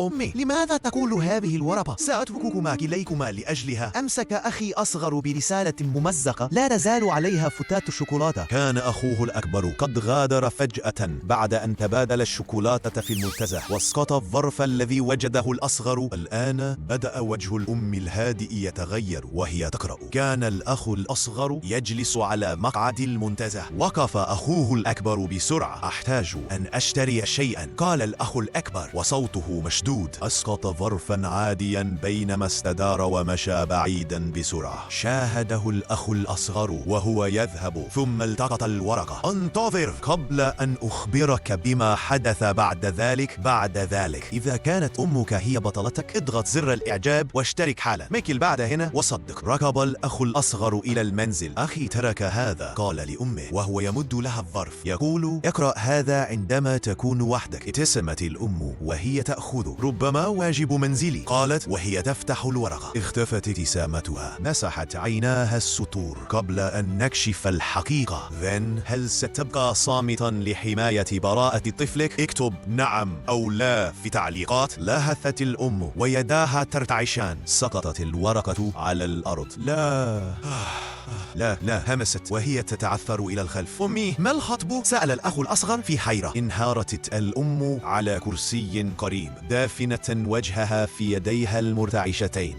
أمي، لماذا تقول هذه الورقة؟ سأترككما كليكما لأجلها. أمسك أخي أصغر برسالة ممزقة لا تزال عليها فتات الشوكولاتة. كان أخوه الأكبر قد غادر فجأة بعد أن تبادل الشوكولاتة في المنتزه، واسقط الظرف الذي وجده الأصغر. الآن بدأ وجه الأم الهادئ يتغير وهي تقرأ. كان الأخ الأصغر يجلس على مقعد المنتزه. وقف أخوه الأكبر بسرعة. أحتاج أن أشتري شيئا، قال الأخ الأكبر وصوته مشدود. أسقط ظرفا عاديا بينما استدار ومشى بعيدا بسرعة. شاهده الأخ الأصغر وهو يذهب، ثم التقط الورقة. انتظر قبل أن أخبرك بما حدث بعد ذلك. إذا كانت أمك هي بطلتك، اضغط زر الإعجاب واشترك حالا. ميكل بعد هنا وصدق. ركض الأخ الأصغر إلى المنزل. أخي ترك هذا، قال لأمه وهو يمد لها الظرف يقول: اقرأ هذا عندما تكون وحدك. ابتسمت الأم وهي تأخذه. ربما واجب منزلي، قالت وهي تفتح الورقة. اختفت ابتسامتها. مسحت عيناها السطور قبل أن نكشف الحقيقة. هل ستبقى صامتا لحماية براءة طفلك؟ اكتب نعم أو لا في تعليقات. لهثت الأم ويداها ترتعشان. سقطت الورقة على الأرض. لا، همست وهي تتعثر إلى الخلف. أمي، ما الخطب؟ سأل الأخ الأصغر في حيرة. انهارت الأم على كرسي قريب، دافنة وجهها في يديها المرتعشتين.